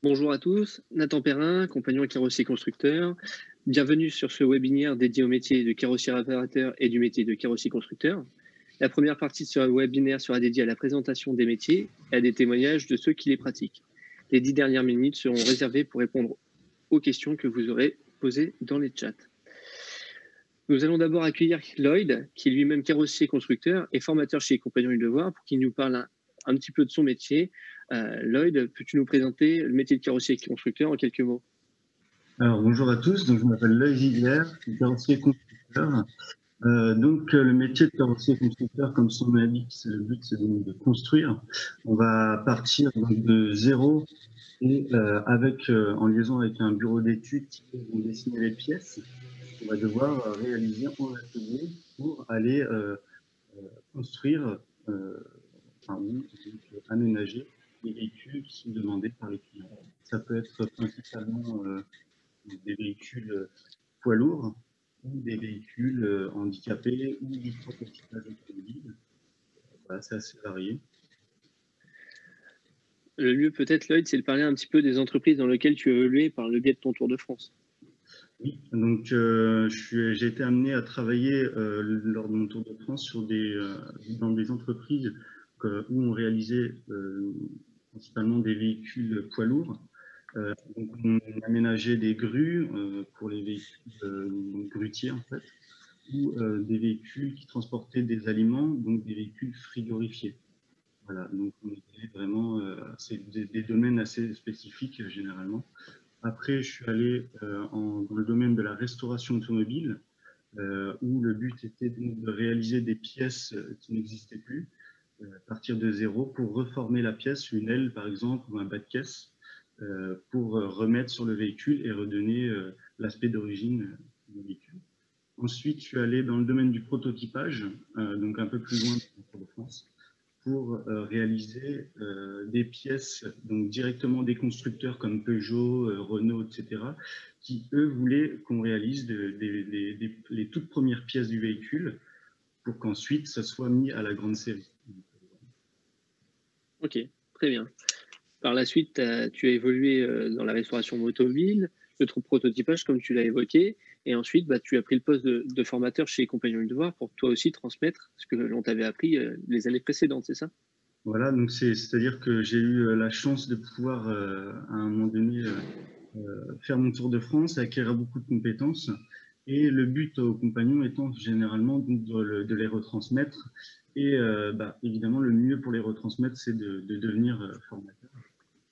Bonjour à tous, Nathan Perrin, compagnon carrossier constructeur. Bienvenue sur ce webinaire dédié au métier de carrossier réparateur et du métier de carrossier constructeur. La première partie de ce webinaire sera dédiée à la présentation des métiers et à des témoignages de ceux qui les pratiquent. Les 10 dernières minutes seront réservées pour répondre aux questions que vous aurez posées dans les chats. Nous allons d'abord accueillir Lloyd, qui est lui-même carrossier constructeur et formateur chez Compagnons du Devoir, pour qu'il nous parle un petit peu de son métier. Lloyd, peux-tu nous présenter le métier de carrossier constructeur en quelques mots? Alors, bonjour à tous, donc, je m'appelle Lloyd Ziegler, je suis carrossier constructeur. Le métier de carrossier constructeur, comme son nom l'indique, le but c'est de construire. On va partir donc de zéro et en liaison avec un bureau d'études qui vont dessiner les pièces qu'on va devoir réaliser en atelier pour aller construire ou aménager les véhicules qui sont demandés par les clients. Ça peut être principalement des véhicules poids lourds ou des véhicules handicapés ou du prototypage automobile. Voilà, c'est assez varié. Le mieux peut-être, Lloyd, c'est de parler un petit peu des entreprises dans lesquelles tu as évolué par le biais de ton Tour de France. Oui, donc j'ai été amené à travailler lors de mon Tour de France dans des entreprises où on réalisait principalement des véhicules poids lourds. Donc on aménageait des grues pour les véhicules grutiers en fait, ou des véhicules qui transportaient des aliments, donc des véhicules frigorifiés. Voilà, donc on était vraiment, c'est des domaines assez spécifiques généralement. Après, je suis allé dans le domaine de la restauration automobile, où le but était donc de réaliser des pièces qui n'existaient plus, à partir de zéro, pour reformer la pièce, une aile par exemple, ou un bas de caisse, pour remettre sur le véhicule et redonner l'aspect d'origine du véhicule. Ensuite, je suis allé dans le domaine du prototypage, donc un peu plus loin de France, pour réaliser des pièces donc directement des constructeurs comme Peugeot, Renault, etc., qui, eux, voulaient qu'on réalise les toutes premières pièces du véhicule pour qu'ensuite, ça soit mis à la grande série. Ok, très bien. Par la suite, tu as évolué dans la restauration automobile, le prototypage, comme tu l'as évoqué, et ensuite, tu as pris le poste de formateur chez Compagnons du Devoir pour toi aussi transmettre ce que l'on t'avait appris les années précédentes, c'est ça? Voilà, donc c'est-à-dire que j'ai eu la chance de pouvoir, à un moment donné, faire mon tour de France, acquérir beaucoup de compétences. Et le but aux compagnons étant généralement donc de les retransmettre. Et évidemment, le mieux pour les retransmettre, c'est de devenir formateur.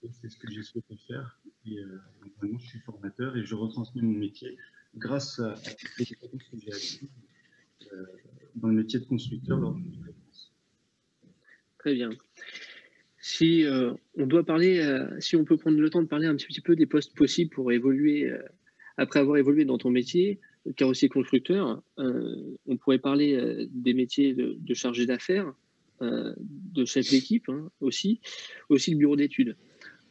Et c'est ce que j'ai souhaité faire. Et donc maintenant, je suis formateur et je retransmets mon métier grâce à toutes les compétences que j'ai acquises dans le métier de constructeur lors du Tour de France. Très bien. Si on doit parler, si on peut prendre le temps de parler un petit peu des postes possibles pour évoluer, après avoir évolué dans ton métier, carrossier constructeur, on pourrait parler des métiers de chargé d'affaires, de chef d'équipe aussi le bureau d'études.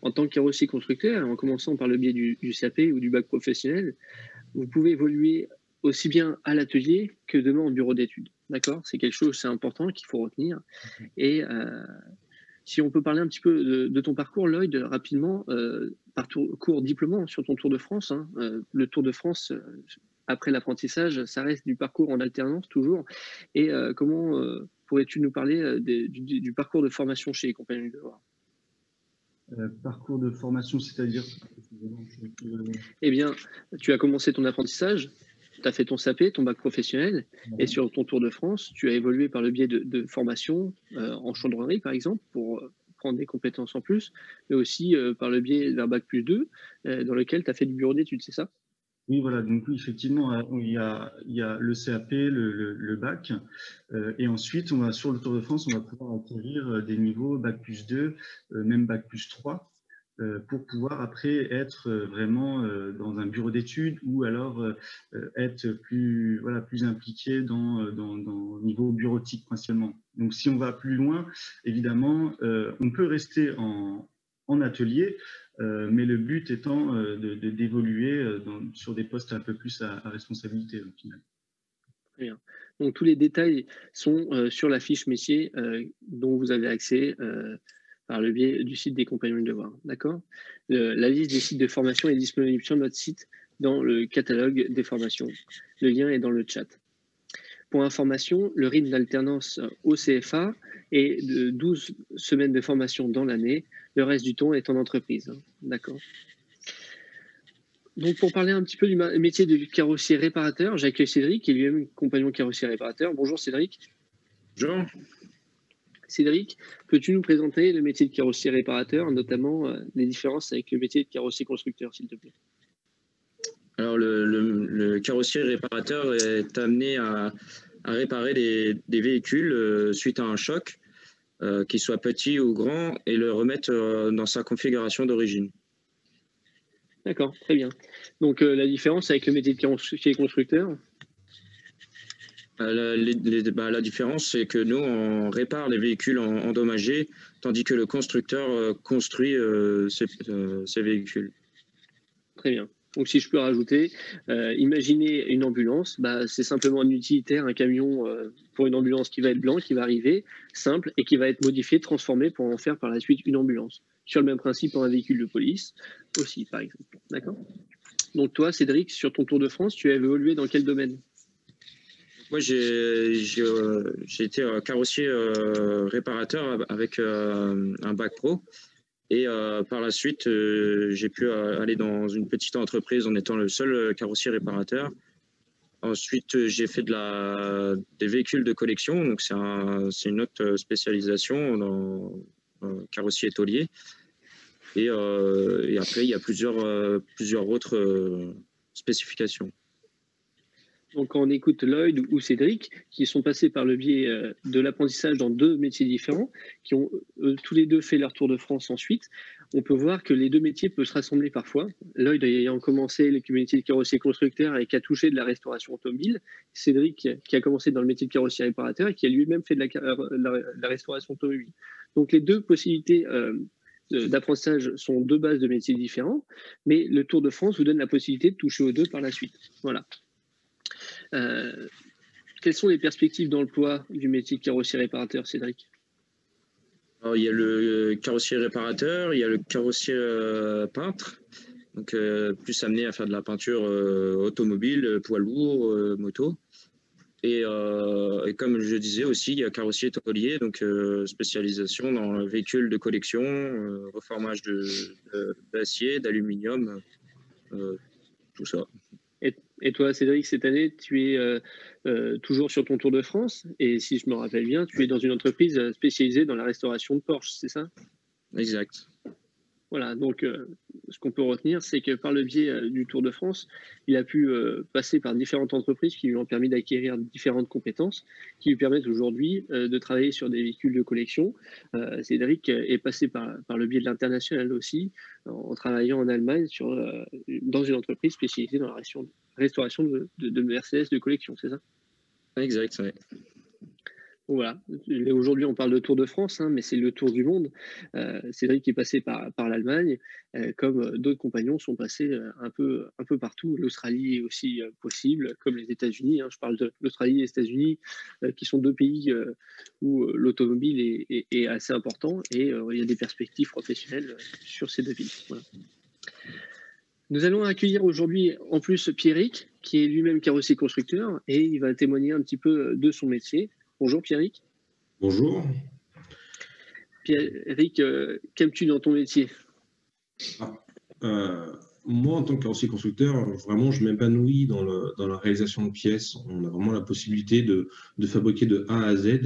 En tant que carrossier constructeur, en commençant par le biais du CAP ou du bac professionnel, vous pouvez évoluer aussi bien à l'atelier que demain en bureau d'études. D'accord? C'est quelque chose, c'est important qu'il faut retenir. Et si on peut parler un petit peu de ton parcours, Lloyd, rapidement, parcours diplômant sur ton Tour de France. Le Tour de France, après l'apprentissage, ça reste du parcours en alternance toujours. Et comment pourrais-tu nous parler du parcours de formation chez les Compagnons du Devoir? Parcours de formation, c'est-à-dire? Eh bien, tu as commencé ton apprentissage, tu as fait ton CAP, ton bac professionnel, et sur ton Tour de France, tu as évolué par le biais de formations en chaudronnerie, par exemple, pour prendre des compétences en plus, mais aussi par le biais d'un bac plus 2, dans lequel tu as fait du bureau d'études, c'est ça? Oui, voilà, donc oui, effectivement, il y a le CAP, le bac, et ensuite, sur le Tour de France, on va pouvoir acquérir des niveaux bac plus 2, même bac plus 3, pour pouvoir après être vraiment dans un bureau d'études ou alors être plus impliqué dans le niveau bureautique principalement. Donc si on va plus loin, évidemment, on peut rester en atelier, mais le but étant d'évoluer sur des postes un peu plus à responsabilité au final. Très bien. Donc tous les détails sont sur la fiche métier dont vous avez accès par le biais du site des Compagnons du Devoir. D'accord? La liste des sites de formation est disponible sur notre site dans le catalogue des formations. Le lien est dans le chat. Pour information, le rythme d'alternance au CFA est de 12 semaines de formation dans l'année. Le reste du temps est en entreprise. D'accord? Donc, pour parler un petit peu du métier de carrossier réparateur, j'accueille Cédric, qui est lui-même compagnon carrossier réparateur. Bonjour Cédric. Bonjour. Cédric, peux-tu nous présenter le métier de carrossier réparateur, notamment les différences avec le métier de carrossier constructeur, s'il te plaît? Alors, le carrossier réparateur est amené à réparer des véhicules suite à un choc, qu'il soit petit ou grand, et le remettre dans sa configuration d'origine. D'accord, très bien. Donc, la différence avec le métier de carrossier constructeur? La différence, c'est que nous, on répare les véhicules endommagés, tandis que le constructeur construit ces véhicules. Très bien. Donc, si je peux rajouter, imaginez une ambulance, c'est simplement un utilitaire, un camion pour une ambulance qui va être blanc, qui va arriver, simple, et qui va être modifié, transformé pour en faire par la suite une ambulance. Sur le même principe pour un véhicule de police aussi, par exemple. D'accord? Donc toi, Cédric, sur ton Tour de France, tu as évolué dans quel domaine? Moi, j'ai été carrossier réparateur avec un bac pro. Et par la suite, j'ai pu aller dans une petite entreprise en étant le seul carrossier réparateur. Ensuite, j'ai fait des véhicules de collection. Donc, c'est une autre spécialisation dans carrossier tôlier. Et après, il y a plusieurs autres spécifications. Donc, quand on écoute Lloyd ou Cédric, qui sont passés par le biais de l'apprentissage dans deux métiers différents, qui ont tous les deux fait leur Tour de France ensuite, on peut voir que les deux métiers peuvent se rassembler parfois. Lloyd ayant commencé le métier de carrossier constructeur et qui a touché de la restauration automobile, Cédric qui a commencé dans le métier de carrossier réparateur et qui a lui-même fait de la restauration automobile. Donc, les deux possibilités d'apprentissage sont deux bases de métiers différents, mais le Tour de France vous donne la possibilité de toucher aux deux par la suite. Voilà. Quelles sont les perspectives d'emploi du métier de carrossier réparateur, Cédric? Alors, il y a le carrossier réparateur, il y a le carrossier peintre, donc plus amené à faire de la peinture automobile, poids lourd, moto. Et comme je disais aussi, il y a carrossier tôlier, donc spécialisation dans le véhicule de collection, reformage d'acier, d'aluminium, tout ça. Et toi, Cédric, cette année, tu es toujours sur ton Tour de France. Et si je me rappelle bien, tu es dans une entreprise spécialisée dans la restauration de Porsche, c'est ça? Exact. Voilà, donc ce qu'on peut retenir, c'est que par le biais du Tour de France, il a pu passer par différentes entreprises qui lui ont permis d'acquérir différentes compétences, qui lui permettent aujourd'hui de travailler sur des véhicules de collection. Cédric est passé par le biais de l'international aussi, en travaillant en Allemagne dans une entreprise spécialisée dans la restauration de Mercedes de collection, c'est ça? Exact, oui. Voilà. Aujourd'hui, on parle de Tour de France, mais c'est le Tour du monde. Cédric est passé par l'Allemagne, comme d'autres compagnons sont passés un peu partout. L'Australie est aussi possible, comme les États-Unis. Je parle de l'Australie et les États-Unis, qui sont deux pays où l'automobile est assez important et il y a des perspectives professionnelles sur ces deux pays. Voilà. Nous allons accueillir aujourd'hui en plus Pierrick, qui est lui-même carrossier constructeur, et il va témoigner un petit peu de son métier. Bonjour Pierrick. Bonjour. Pierrick, qu'aimes-tu dans ton métier? Moi, en tant que carrossier constructeur, vraiment, je m'épanouis dans la réalisation de pièces. On a vraiment la possibilité de fabriquer de A à Z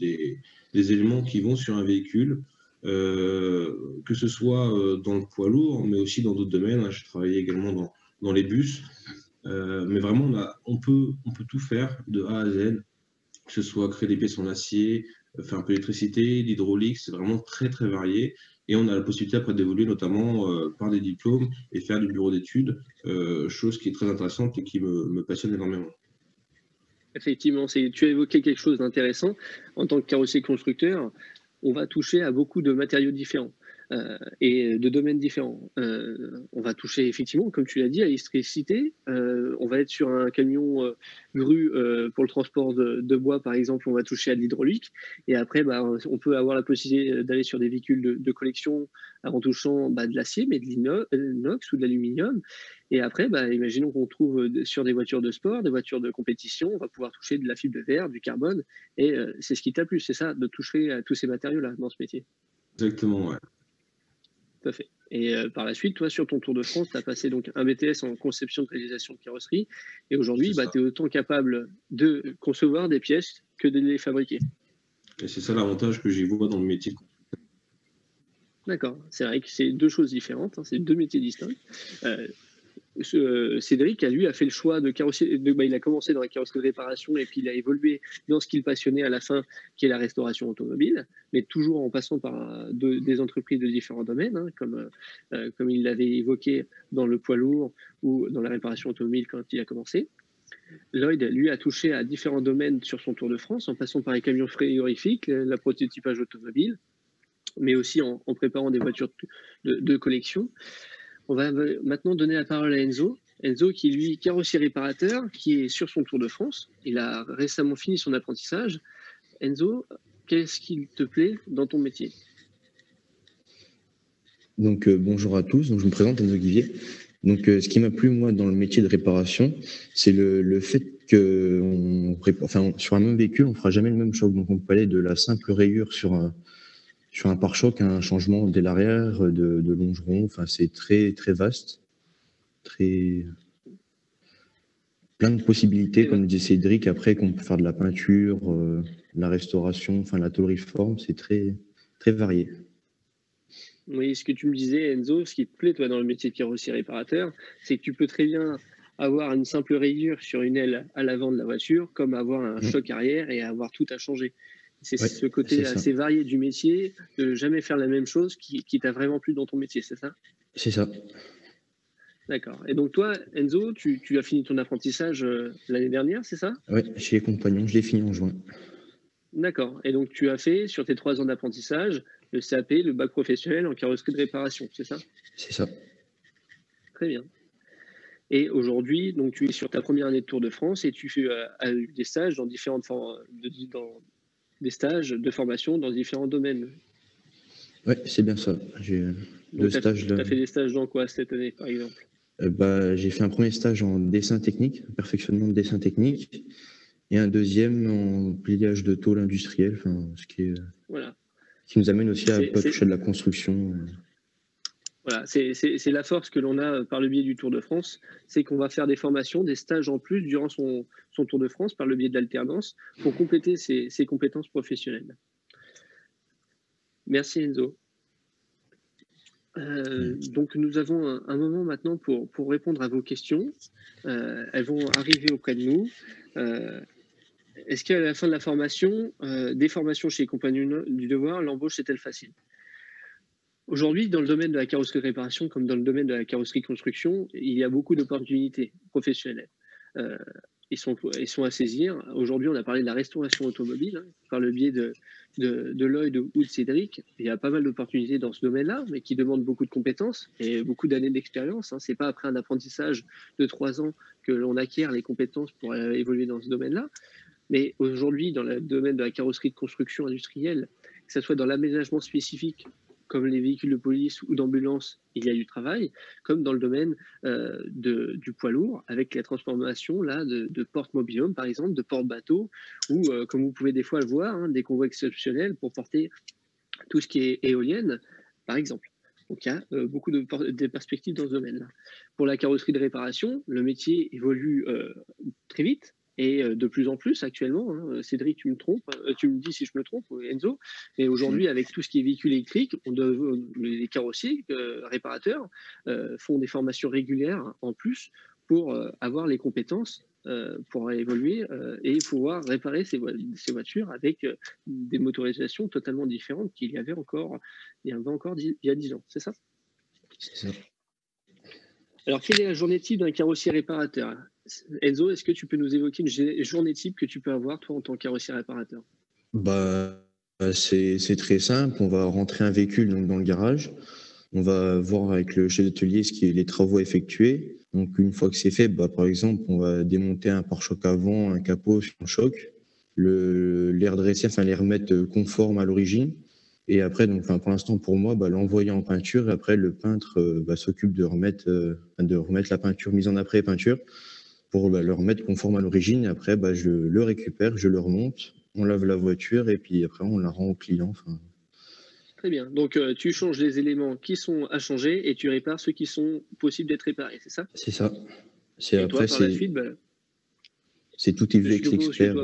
des éléments qui vont sur un véhicule, que ce soit dans le poids lourd, mais aussi dans d'autres domaines. Je travaillais également dans les bus. Mais vraiment, on peut tout faire de A à Z, que ce soit créer des pièces en acier, faire un peu d'électricité, l'hydraulique, c'est vraiment très très varié. Et on a la possibilité après d'évoluer notamment par des diplômes et faire du bureau d'études, chose qui est très intéressante et qui me passionne énormément. Effectivement, tu as évoqué quelque chose d'intéressant. En tant que carrossier constructeur, on va toucher à beaucoup de matériaux différents. et de domaines différents. On va toucher effectivement, comme tu l'as dit, à l'électricité. On va être sur un camion grue pour le transport de bois, par exemple, on va toucher à de l'hydraulique. Et après, on peut avoir la possibilité d'aller sur des véhicules de collection en touchant de l'acier, mais de l'inox ou de l'aluminium. Et après, imaginons qu'on trouve sur des voitures de sport, des voitures de compétition, on va pouvoir toucher de la fibre de verre, du carbone. Et c'est ce qui t'a plu, c'est ça, de toucher à tous ces matériaux-là dans ce métier. Exactement, ouais. Tout à fait. Et par la suite, toi, sur ton Tour de France, tu as passé donc un BTS en conception de réalisation de carrosserie. Et aujourd'hui, tu es autant capable de concevoir des pièces que de les fabriquer. Et c'est ça l'avantage que j'y vois dans le métier. D'accord. C'est vrai que c'est deux choses différentes, hein, c'est deux métiers distincts. Cédric, lui, a fait le choix de carrossier. Il a commencé dans la carrosserie de réparation et puis il a évolué dans ce qu'il passionnait à la fin, qui est la restauration automobile, mais toujours en passant par des entreprises de différents domaines, hein, comme il l'avait évoqué dans le poids lourd ou dans la réparation automobile quand il a commencé. Lloyd, lui, a touché à différents domaines sur son Tour de France, en passant par les camions frigorifiques, la prototypage automobile, mais aussi en préparant des voitures de collection. On va maintenant donner la parole à Enzo. Enzo qui, lui, carrossier réparateur, qui est sur son Tour de France. Il a récemment fini son apprentissage. Enzo, qu'est-ce qui te plaît dans ton métier? Donc, bonjour à tous. Donc, je me présente, Enzo Guivier. Donc, ce qui m'a plu, moi, dans le métier de réparation, c'est le fait que sur un même véhicule, on ne fera jamais le même choc. Donc, on peut aller de la simple rayure sur un pare-choc, un changement dès l'arrière, de longeron. Enfin, c'est très, très vaste. Plein de possibilités, comme disait Cédric. Après, qu'on peut faire de la peinture, la restauration, enfin, la tôlerie-forme. C'est très, très varié. Oui, ce que tu me disais, Enzo, ce qui te plaît, toi, dans le métier de carrossier réparateur, c'est que tu peux très bien avoir une simple rayure sur une aile à l'avant de la voiture, comme avoir un choc arrière et avoir tout à changer. C'est ce côté assez varié du métier, de jamais faire la même chose qui t'a vraiment plu dans ton métier, c'est ça? C'est ça. D'accord. Et donc toi, Enzo, tu as fini ton apprentissage l'année dernière, c'est ça? Oui, chez les compagnons, je l'ai fini en juin. D'accord. Et donc tu as fait, sur tes 3 ans d'apprentissage, le CAP, le bac professionnel en carrosserie de réparation, c'est ça? C'est ça. Très bien. Et aujourd'hui, donc tu es sur ta première année de Tour de France et tu fais des stages dans des stages de formation dans différents domaines. Oui, c'est bien ça. J'ai tu as fait des stages dans quoi cette année, par exemple? J'ai fait un premier stage en dessin technique, perfectionnement de dessin technique, et un deuxième en pliage de tôle industrielle, ce qui nous amène aussi à toucher de la construction. Voilà, c'est la force que l'on a par le biais du Tour de France, c'est qu'on va faire des formations, des stages en plus durant son Tour de France par le biais de l'alternance pour compléter ses compétences professionnelles. Merci Enzo. Donc nous avons un moment maintenant pour répondre à vos questions. Elles vont arriver auprès de nous. Est-ce qu'à la fin de la formation, des formations chez les compagnons du devoir, l'embauche est-elle facile? Aujourd'hui, dans le domaine de la carrosserie réparation, comme dans le domaine de la carrosserie construction, il y a beaucoup d'opportunités professionnelles. Ils sont à saisir. Aujourd'hui, on a parlé de la restauration automobile, hein, par le biais de Lloyd ou de Cédric. Il y a pas mal d'opportunités dans ce domaine-là, mais qui demandent beaucoup de compétences et beaucoup d'années d'expérience. Hein. Ce n'est pas après un apprentissage de 3 ans que l'on acquiert les compétences pour évoluer dans ce domaine-là. Mais aujourd'hui, dans le domaine de la carrosserie de construction industrielle, que ce soit dans l'aménagement spécifique, comme les véhicules de police ou d'ambulance, il y a du travail, comme dans le domaine du poids lourd, avec la transformation là, de porte-mobil-home, par exemple, de porte-bateau, ou comme vous pouvez des fois le voir, hein, des convois exceptionnels pour porter tout ce qui est éolienne, par exemple. Donc il y a beaucoup de perspectives dans ce domaine-là. Pour la carrosserie de réparation, le métier évolue très vite. Et de plus en plus actuellement, hein, Cédric, tu me dis si je me trompe, Enzo, et aujourd'hui avec tout ce qui est véhicule électrique, les carrossiers réparateurs font des formations régulières en plus pour avoir les compétences pour évoluer et pouvoir réparer ces voitures avec des motorisations totalement différentes qu'il y avait encore il y a 10 ans, c'est ça? C'est ça. Alors, quelle est la journée type d'un carrossier réparateur? Enzo, est-ce que tu peux nous évoquer une journée type que tu peux avoir, toi, en tant que carrossier réparateur? C'est très simple. On va rentrer un véhicule donc, dans le garage. On va voir avec le chef d'atelier ce qui est les travaux à effectuer. Donc, une fois que c'est fait, par exemple, on va démonter un pare-choc avant, un capot sur un choc, les redresser, enfin les remettre conformes à l'origine. Et après, donc, pour l'instant, pour moi, l'envoyer en peinture. Et après, le peintre s'occupe de remettre la peinture, mise en après peinture, pour le remettre conforme à l'origine. Et après, je le récupère, je le remonte, on lave la voiture et puis après, on la rend au client. Très bien. Donc, tu changes les éléments qui sont à changer et tu répares ceux qui sont possibles d'être réparés, c'est ça? C'est ça. Et après, toi, par la suite, c'est tout est vu avec l'expert.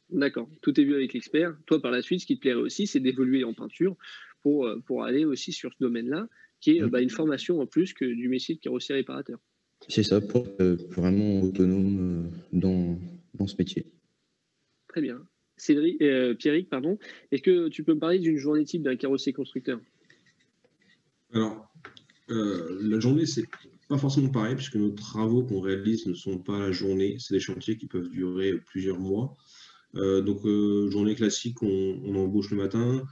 D'accord, tout est vu avec l'expert. Toi, par la suite, ce qui te plairait aussi, c'est d'évoluer en peinture pour aller aussi sur ce domaine-là, qui est une formation en plus que du métier de carrossier réparateur. C'est ça, pour être vraiment autonome dans ce métier. Très bien. Pierrick, pardon, est-ce que tu peux me parler d'une journée type d'un carrossier constructeur? Alors, la journée, c'est pas forcément pareil, puisque nos travaux qu'on réalise ne sont pas la journée. C'est des chantiers qui peuvent durer plusieurs mois. Donc, journée classique, on embauche le matin,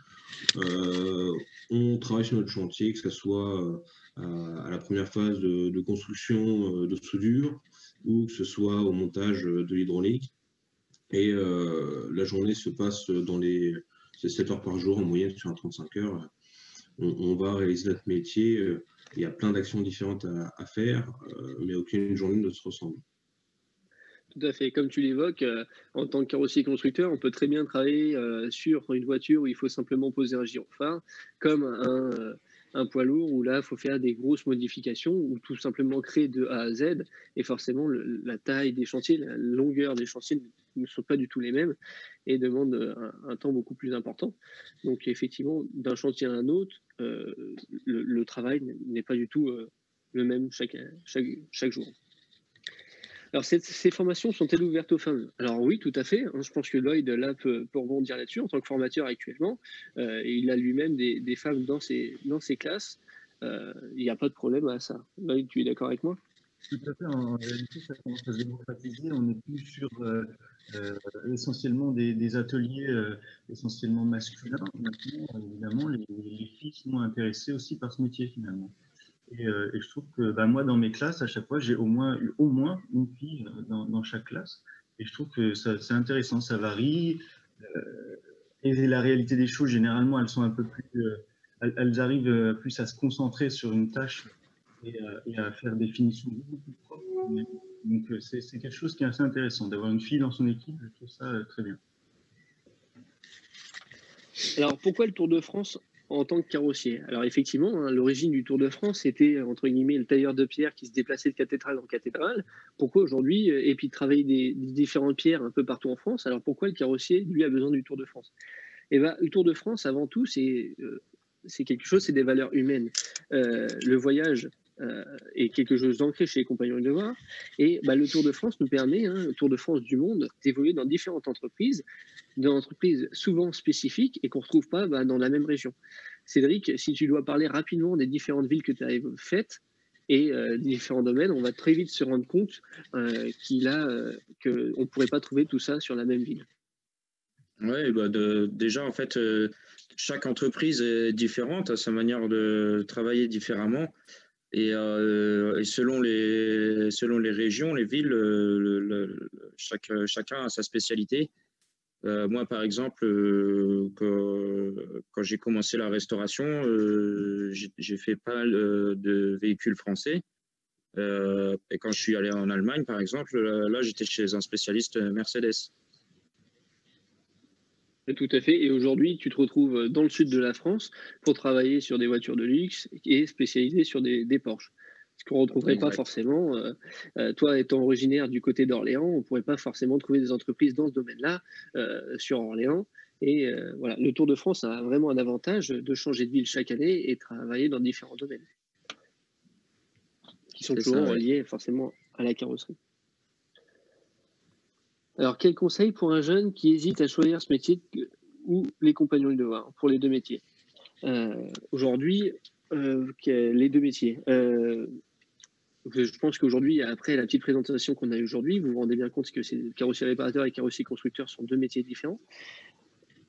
on travaille sur notre chantier, que ce soit à la première phase de construction de soudure ou que ce soit au montage de l'hydraulique. Et la journée se passe c'est 7 heures par jour en moyenne sur un 35 heures. On va réaliser notre métier. Il y a plein d'actions différentes à faire, mais aucune journée ne se ressemble. Tout à fait. Comme tu l'évoques, en tant que carrossier constructeur, on peut très bien travailler sur une voiture où il faut simplement poser un gyrophare, comme un poids lourd où là, il faut faire des grosses modifications ou tout simplement créer de A à Z. Et forcément, la taille des chantiers, la longueur des chantiers ne sont pas du tout les mêmes et demandent un temps beaucoup plus important. Donc, effectivement, d'un chantier à un autre, le travail n'est pas du tout le même chaque jour. Alors, ces formations sont-elles ouvertes aux femmes? Alors oui, tout à fait. Je pense que Lloyd, là, peut rebondir là-dessus en tant que formateur actuellement. Il a lui-même des femmes dans ses classes. Il n'y a pas de problème à ça. Lloyd, tu es d'accord avec moi? Tout à fait. En réalité, ça commence à se démocratiser. On n'est plus sur essentiellement des ateliers essentiellement masculins. Maintenant, évidemment, les filles sont intéressées aussi par ce métier finalement. Et je trouve que moi, dans mes classes, à chaque fois, j'ai au moins une fille dans chaque classe. Et je trouve que c'est intéressant, ça varie. Et la réalité des choses, généralement, elles sont un peu plus, elles arrivent plus à se concentrer sur une tâche et à faire des finitions beaucoup plus propres. Donc, c'est quelque chose qui est assez intéressant. D'avoir une fille dans son équipe, je trouve ça très bien. Alors, pourquoi le Tour de France en tant que carrossier? Alors, effectivement, l'origine du Tour de France, c'était, entre guillemets, le tailleur de pierre qui se déplaçait de cathédrale en cathédrale. Pourquoi aujourd'hui, et puis travailler des différentes pierres un peu partout en France, alors pourquoi le carrossier, lui, a besoin du Tour de France? Eh bien, le Tour de France, avant tout, c'est quelque chose, c'est des valeurs humaines. Le voyage est quelque chose d'ancré chez les compagnons du devoir. Et le Tour de France nous permet, le Tour de France du monde, d'évoluer dans différentes entreprises, souvent spécifiques et qu'on ne retrouve pas dans la même région. Cédric, si tu dois parler rapidement des différentes villes que tu as faites et différents domaines, on va très vite se rendre compte qu'on ne pourrait pas trouver tout ça sur la même ville. Oui, déjà, en fait, chaque entreprise est différente, à sa manière de travailler différemment. Et selon les régions, les villes, chacun a sa spécialité. Moi, par exemple, quand j'ai commencé la restauration, j'ai fait pas mal de véhicules français. Et quand je suis allé en Allemagne, par exemple, là, j'étais chez un spécialiste Mercedes. Tout à fait. Et aujourd'hui, tu te retrouves dans le sud de la France pour travailler sur des voitures de luxe et spécialisé sur des Porsche. Ce qu'on ne retrouverait pas forcément. Toi, étant originaire du côté d'Orléans, on ne pourrait pas forcément trouver des entreprises dans ce domaine-là sur Orléans. Et voilà, le Tour de France a vraiment un avantage de changer de ville chaque année et travailler dans différents domaines qui sont toujours reliés forcément à la carrosserie. Alors, quel conseil pour un jeune qui hésite à choisir ce métier ou les compagnons du devoir pour les deux métiers? Aujourd'hui, les deux métiers. Je pense qu'aujourd'hui, après la petite présentation qu'on a eue aujourd'hui, vous vous rendez bien compte que carrossier réparateur et carrossier constructeur sont deux métiers différents.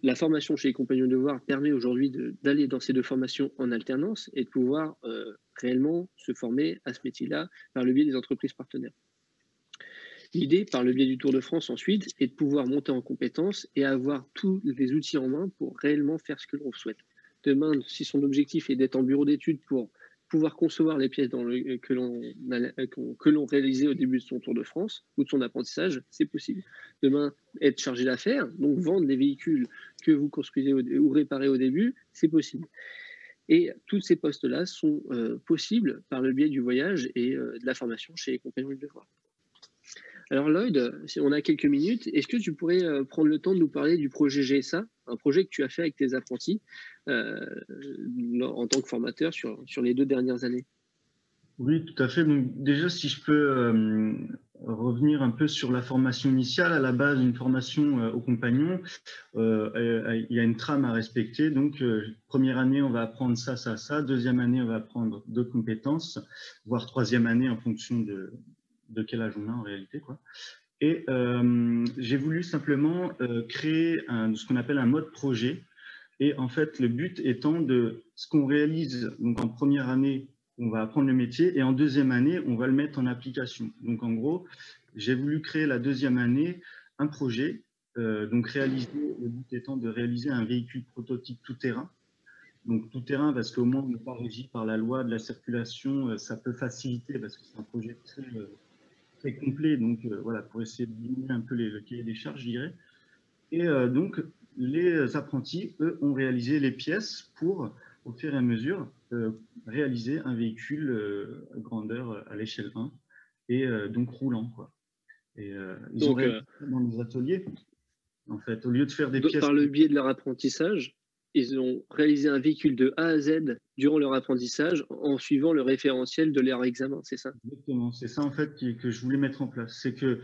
la formation chez les Compagnons de Devoir permet aujourd'hui d'aller dans ces deux formations en alternance et de pouvoir réellement se former à ce métier-là par le biais des entreprises partenaires. L'idée, par le biais du Tour de France ensuite, est de pouvoir monter en compétences et avoir tous les outils en main pour réellement faire ce que l'on souhaite. Demain, si son objectif est d'être en bureau d'études pour pouvoir concevoir les pièces que l'on réalisait au début de son Tour de France ou de son apprentissage, c'est possible. Demain, être chargé d'affaires, donc vendre les véhicules que vous construisez ou réparez au début, c'est possible. Et tous ces postes-là sont possibles par le biais du voyage et de la formation chez les Compagnons du Devoir. Alors Lloyd, si on a quelques minutes, est-ce que tu pourrais prendre le temps de nous parler du projet GSA, un projet que tu as fait avec tes apprentis en tant que formateur sur les 2 dernières années? Oui, tout à fait. Donc, déjà, si je peux revenir un peu sur la formation initiale, à la base, une formation aux compagnons, il y a une trame à respecter. Donc, première année, on va apprendre ça, ça, ça. Deuxième année, on va apprendre d'autres compétences, voire troisième année en fonction de quel âge on a en réalité, quoi. Et j'ai voulu simplement créer ce qu'on appelle un mode projet. Et en fait, le but étant de ce qu'on réalise donc en première année, on va apprendre le métier, et en deuxième année, on va le mettre en application. Donc en gros, j'ai voulu créer la deuxième année un projet, donc le but étant de réaliser un véhicule prototype tout-terrain. Donc tout-terrain parce qu'au moins on n'est pas régi par la loi de la circulation, ça peut faciliter parce que c'est un projet très complet, donc voilà, pour essayer de diminuer un peu le cahier des charges, je dirais. Et donc, les apprentis, eux, ont réalisé les pièces pour, au fur et à mesure, réaliser un véhicule grandeur à l'échelle 1 et donc roulant, quoi. Et ils ont réalisé dans les ateliers, en fait, au lieu de faire des pièces. Par le biais de leur apprentissage, ils ont réalisé un véhicule de A à Z durant leur apprentissage en suivant le référentiel de leur examen, c'est ça? Exactement, c'est ça en fait que je voulais mettre en place. C'est que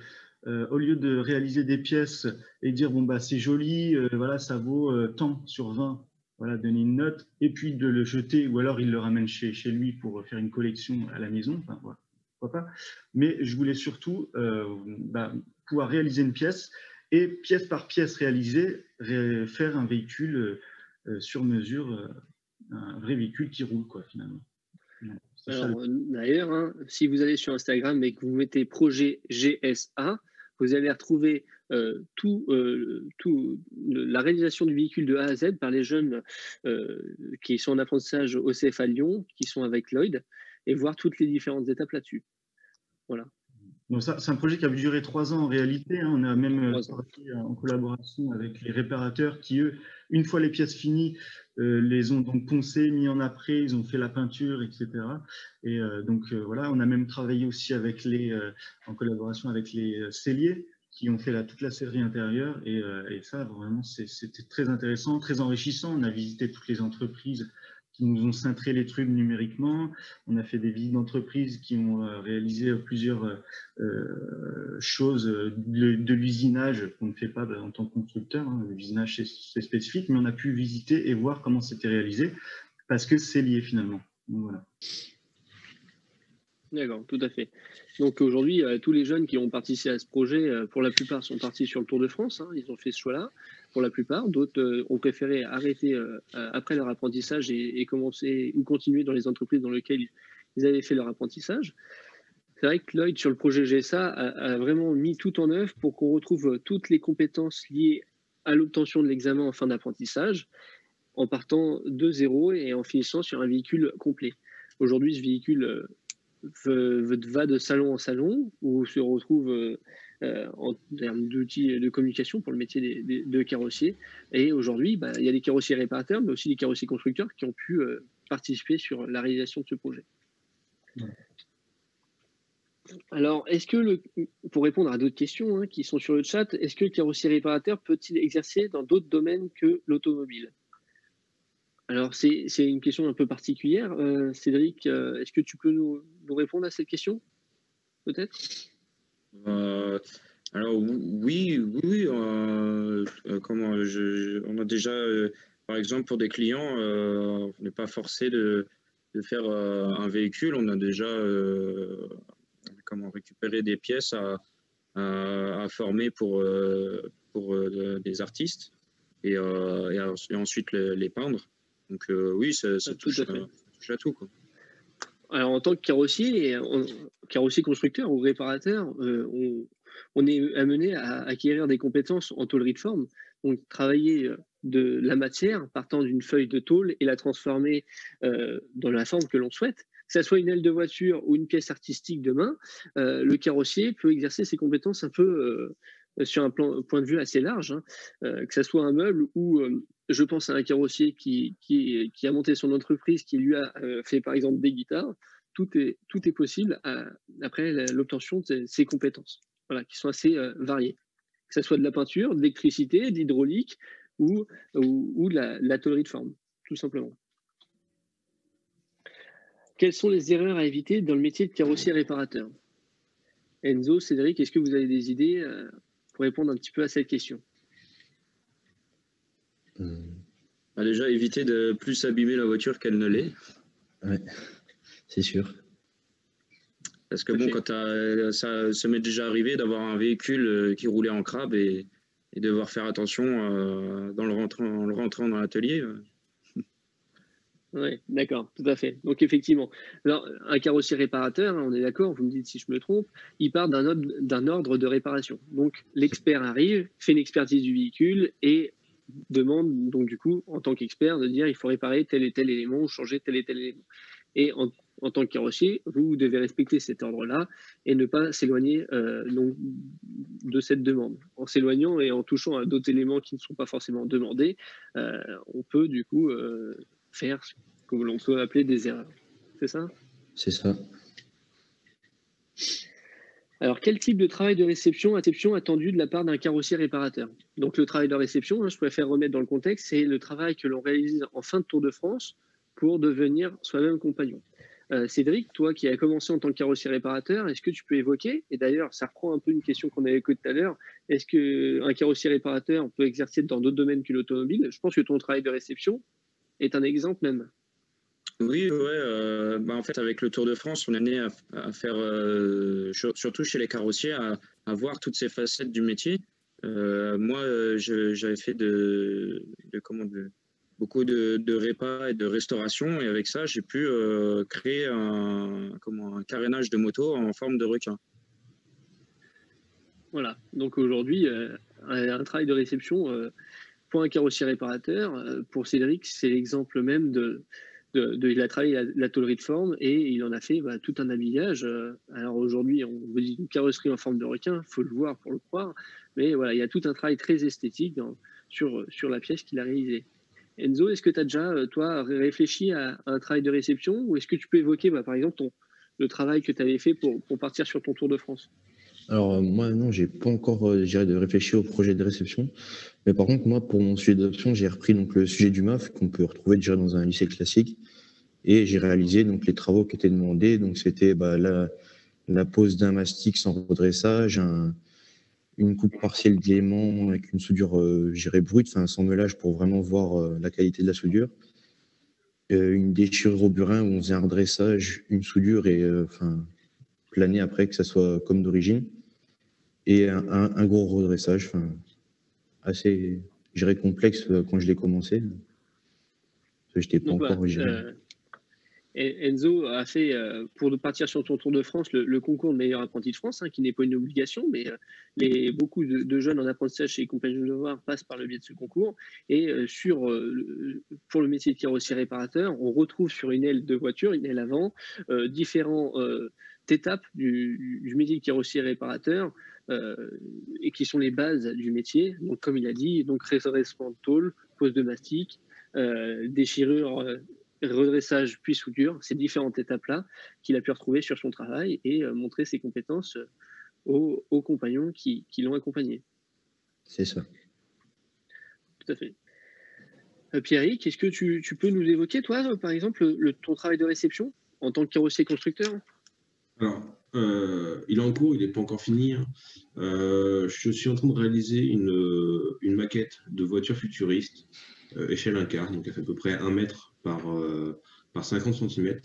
au lieu de réaliser des pièces et dire bon bah c'est joli, voilà ça vaut tant sur 20, voilà donner une note et puis de le jeter ou alors il le ramène chez lui pour faire une collection à la maison, enfin voilà, pourquoi pas. Mais je voulais surtout pouvoir réaliser une pièce et pièce par pièce réalisée, faire un véhicule sur mesure, un vrai véhicule qui roule quoi finalement. Alors, d'ailleurs, hein, si vous allez sur Instagram et que vous mettez projet GSA, vous allez retrouver la réalisation du véhicule de A à Z par les jeunes qui sont en apprentissage au CFA Lyon, qui sont avec Lloyd, et voir toutes les différentes étapes là-dessus. Voilà. Donc ça, c'est un projet qui a duré 3 ans en réalité. Hein. On a même travaillé en collaboration avec les réparateurs qui, eux, une fois les pièces finies, les ont donc poncées, mis en après, ils ont fait la peinture, etc. Et voilà, on a même travaillé aussi avec en collaboration avec les selliers qui ont fait toute la sellerie intérieure. Et ça, vraiment, c'était très intéressant, très enrichissant. On a visité toutes les entreprises qui nous ont cintré les trucs numériquement. On a fait des visites d'entreprises qui ont réalisé plusieurs choses de l'usinage qu'on ne fait pas en tant que constructeur. Hein. L'usinage, c'est spécifique, mais on a pu visiter et voir comment c'était réalisé parce que c'est lié finalement. Donc, voilà. D'accord, tout à fait. Donc aujourd'hui, tous les jeunes qui ont participé à ce projet, pour la plupart, sont partis sur le Tour de France. Hein, ils ont fait ce choix-là, pour la plupart. D'autres ont préféré arrêter après leur apprentissage et commencer ou continuer dans les entreprises dans lesquelles ils avaient fait leur apprentissage. C'est vrai que Lloyd, sur le projet GSA, a vraiment mis tout en œuvre pour qu'on retrouve toutes les compétences liées à l'obtention de l'examen en fin d'apprentissage, en partant de zéro et en finissant sur un véhicule complet. Aujourd'hui, ce véhicule va de salon en salon, où se retrouve en termes d'outils de communication pour le métier de carrossier. Et aujourd'hui, il y a des carrossiers réparateurs, mais aussi des carrossiers constructeurs qui ont pu participer sur la réalisation de ce projet. Ouais. Alors, est-ce que, pour répondre à d'autres questions qui sont sur le chat, est-ce que le carrossier réparateur peut-il exercer dans d'autres domaines que l'automobile? Alors, c'est une question un peu particulière. Cédric, est-ce que tu peux nous répondre à cette question, peut-être? Alors, oui. On a déjà, par exemple, pour des clients, on n'est pas forcé de faire un véhicule. On a déjà récupérer des pièces à former pour des artistes. et ensuite les peindre. Donc oui, ça touche à tout, quoi. Alors, en tant que carrossier, carrossier constructeur ou réparateur, on est amené à acquérir des compétences en tôlerie de forme. Donc, travailler de la matière partant d'une feuille de tôle et la transformer dans la forme que l'on souhaite. Que ce soit une aile de voiture ou une pièce artistique demain, le carrossier peut exercer ses compétences un peu sur un point de vue assez large, hein, que ce soit un meuble ou je pense à un carrossier qui a monté son entreprise, qui lui a fait par exemple des guitares. Tout est possible après l'obtention de ces compétences, voilà, qui sont assez variées. Que ce soit de la peinture, de l'électricité, de l'hydraulique ou de la tôlerie de forme, tout simplement. Quelles sont les erreurs à éviter dans le métier de carrossier réparateur? Enzo, Cédric, est-ce que vous avez des idées pour répondre un petit peu à cette question? Déjà, éviter de plus abîmer la voiture qu'elle ne l'est. Ouais, c'est sûr. Parce que bon, ça m'est déjà arrivé d'avoir un véhicule qui roulait en crabe et devoir faire attention en le rentrant dans l'atelier. Oui, d'accord, tout à fait. Donc effectivement, alors, un carrossier réparateur, on est d'accord, vous me dites si je me trompe, il part d'un ordre de réparation. Donc l'expert arrive, fait une expertise du véhicule et demande donc du coup, en tant qu'expert, de dire il faut réparer tel et tel élément ou changer tel et tel élément. Et en tant que carrossier, vous devez respecter cet ordre-là et ne pas s'éloigner de cette demande. En s'éloignant et en touchant à d'autres éléments qui ne sont pas forcément demandés, on peut du coup faire ce que l'on peut appeler des erreurs. C'est ça? C'est ça. Alors, quel type de travail de réception attendu de la part d'un carrossier réparateur? Donc, le travail de réception, je préfère remettre dans le contexte, c'est le travail que l'on réalise en fin de Tour de France pour devenir soi-même compagnon. Cédric, toi qui as commencé en tant que carrossier réparateur, est-ce que tu peux évoquer, et d'ailleurs ça reprend un peu une question qu'on avait écoutée tout à l'heure, est-ce qu'un carrossier réparateur peut exercer dans d'autres domaines que l'automobile? Je pense que ton travail de réception est un exemple même. Oui, ouais. En fait, avec le Tour de France, on est amené à faire, surtout chez les carrossiers, à voir toutes ces facettes du métier. Moi, j'avais fait beaucoup de répas et de restauration, et avec ça, j'ai pu créer un carénage de moto en forme de requin. Voilà. Donc aujourd'hui, un travail de réception pour un carrossier réparateur, pour Cédric, c'est l'exemple même il a travaillé la tôlerie de forme et il en a fait tout un habillage. Alors aujourd'hui, on vous dit une carrosserie en forme de requin, il faut le voir pour le croire, mais voilà, il y a tout un travail très esthétique sur la pièce qu'il a réalisée. Enzo, est-ce que tu as déjà, toi, réfléchi à un travail de réception ou est-ce que tu peux évoquer, par exemple, le travail que tu avais fait pour partir sur ton Tour de France? Alors moi, non, j'ai pas encore de réfléchir au projet de réception. Mais par contre, moi, pour mon sujet d'option, j'ai repris donc le sujet du MAF qu'on peut retrouver déjà dans un lycée classique. Et j'ai réalisé donc les travaux qui étaient demandés. Donc c'était la pose d'un mastic sans redressage, une coupe partielle d'éléments avec une soudure brute, sans meulage pour vraiment voir la qualité de la soudure. Une déchirure au burin où on faisait un redressage, une soudure et planer après que ça soit comme d'origine. Et un gros redressage, assez, complexe quand je l'ai commencé. Je n'étais pas encore. Enzo a fait, pour partir sur ton Tour de France, le concours de meilleur apprenti de France, qui n'est pas une obligation, mais beaucoup de jeunes en apprentissage chez les Compagnies de Devoir passent par le biais de ce concours. Et pour le métier de carrossier réparateur, on retrouve sur une aile de voiture, une aile avant, différentes étapes du métier de carrossier réparateur et qui sont les bases du métier. Donc, comme il a dit, donc redressement de tôle, pose de mastic, déchirure, redressage puis soudure, ces différentes étapes-là qu'il a pu retrouver sur son travail et montrer ses compétences aux compagnons qui l'ont accompagné. C'est ça. Tout à fait. Pierrick, est-ce que tu peux nous évoquer, toi, par exemple, ton travail de réception en tant que carrossier constructeur? Alors, il est en cours, il n'est pas encore fini. Je suis en train de réaliser une maquette de voiture futuriste, échelle 1 quart, donc elle fait à peu près 1 mètre par 50 cm.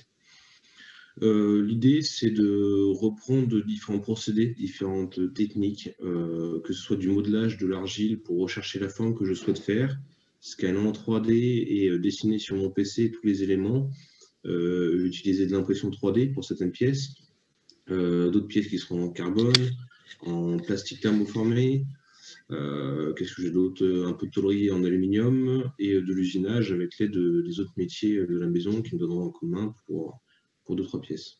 L'idée, c'est de reprendre différents procédés, différentes techniques, que ce soit du modelage, de l'argile pour rechercher la forme que je souhaite faire, scanner en 3D et dessiner sur mon PC tous les éléments, utiliser de l'impression 3D pour certaines pièces, d'autres pièces qui seront en carbone, en plastique thermoformé, qu'est-ce que j'ai d'autre, un peu de tôlerie en aluminium et de l'usinage avec l'aide des autres métiers de la maison qui me donneront un coup de main pour 2-3 pièces.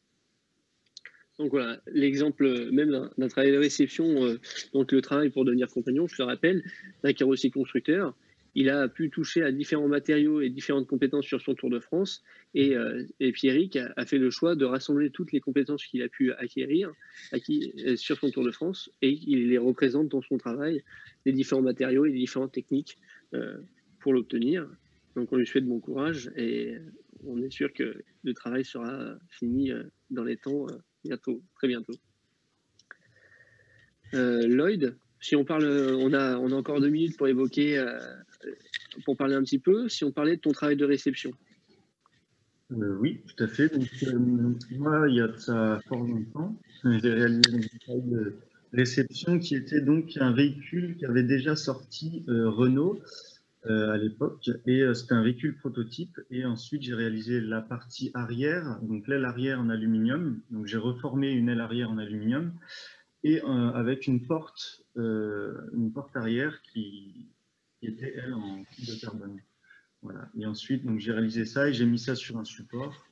Donc voilà, l'exemple même d'un travail de réception, donc le travail pour devenir compagnon, je le rappelle, d'un carrossier constructeur. Il a pu toucher à différents matériaux et différentes compétences sur son Tour de France. Et Pierrick a fait le choix de rassembler toutes les compétences qu'il a pu acquérir sur son Tour de France et il les représente dans son travail, les différents matériaux et les différentes techniques pour l'obtenir. Donc on lui souhaite bon courage et on est sûr que le travail sera fini dans les temps bientôt, très bientôt. Lloyd, si on parle, on a encore 2 minutes pour évoquer, pour parler un petit peu, si on parlait de ton travail de réception. Oui, tout à fait. Donc, moi, il y a de ça fort longtemps, j'ai réalisé un travail de réception qui était donc un véhicule qui avait déjà sorti Renault à l'époque, et c'était un véhicule prototype. Et ensuite, j'ai réalisé la partie arrière, donc l'aile arrière en aluminium. Donc, j'ai reformé une aile arrière en aluminium et avec une porte arrière qui était, elle, en fibre de carbone. Voilà. Et ensuite, donc, j'ai réalisé ça et j'ai mis ça sur un support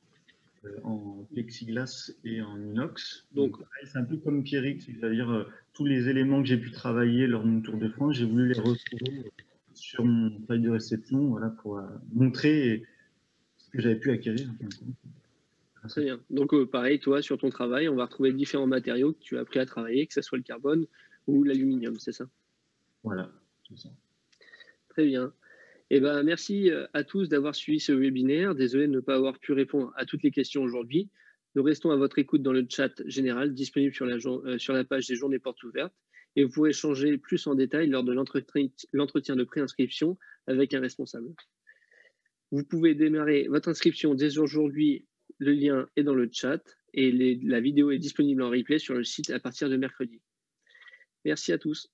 en plexiglas et en inox. Donc, c'est un peu comme Pierrick, c'est-à-dire tous les éléments que j'ai pu travailler lors de mon Tour de France, j'ai voulu les retrouver sur mon travail de réception, voilà, pour montrer ce que j'avais pu acquérir. Très bien. Donc, pareil, toi, sur ton travail, on va retrouver différents matériaux que tu as appris à travailler, que ce soit le carbone ou l'aluminium, c'est ça? Voilà, c'est ça. Très bien. Eh ben, merci à tous d'avoir suivi ce webinaire. Désolé de ne pas avoir pu répondre à toutes les questions aujourd'hui. Nous restons à votre écoute dans le chat général disponible sur la page des Journées Portes Ouvertes et vous pourrez échanger plus en détail lors de l'entretien de préinscription avec un responsable. Vous pouvez démarrer votre inscription dès aujourd'hui. Le lien est dans le chat et la vidéo est disponible en replay sur le site à partir de mercredi. Merci à tous.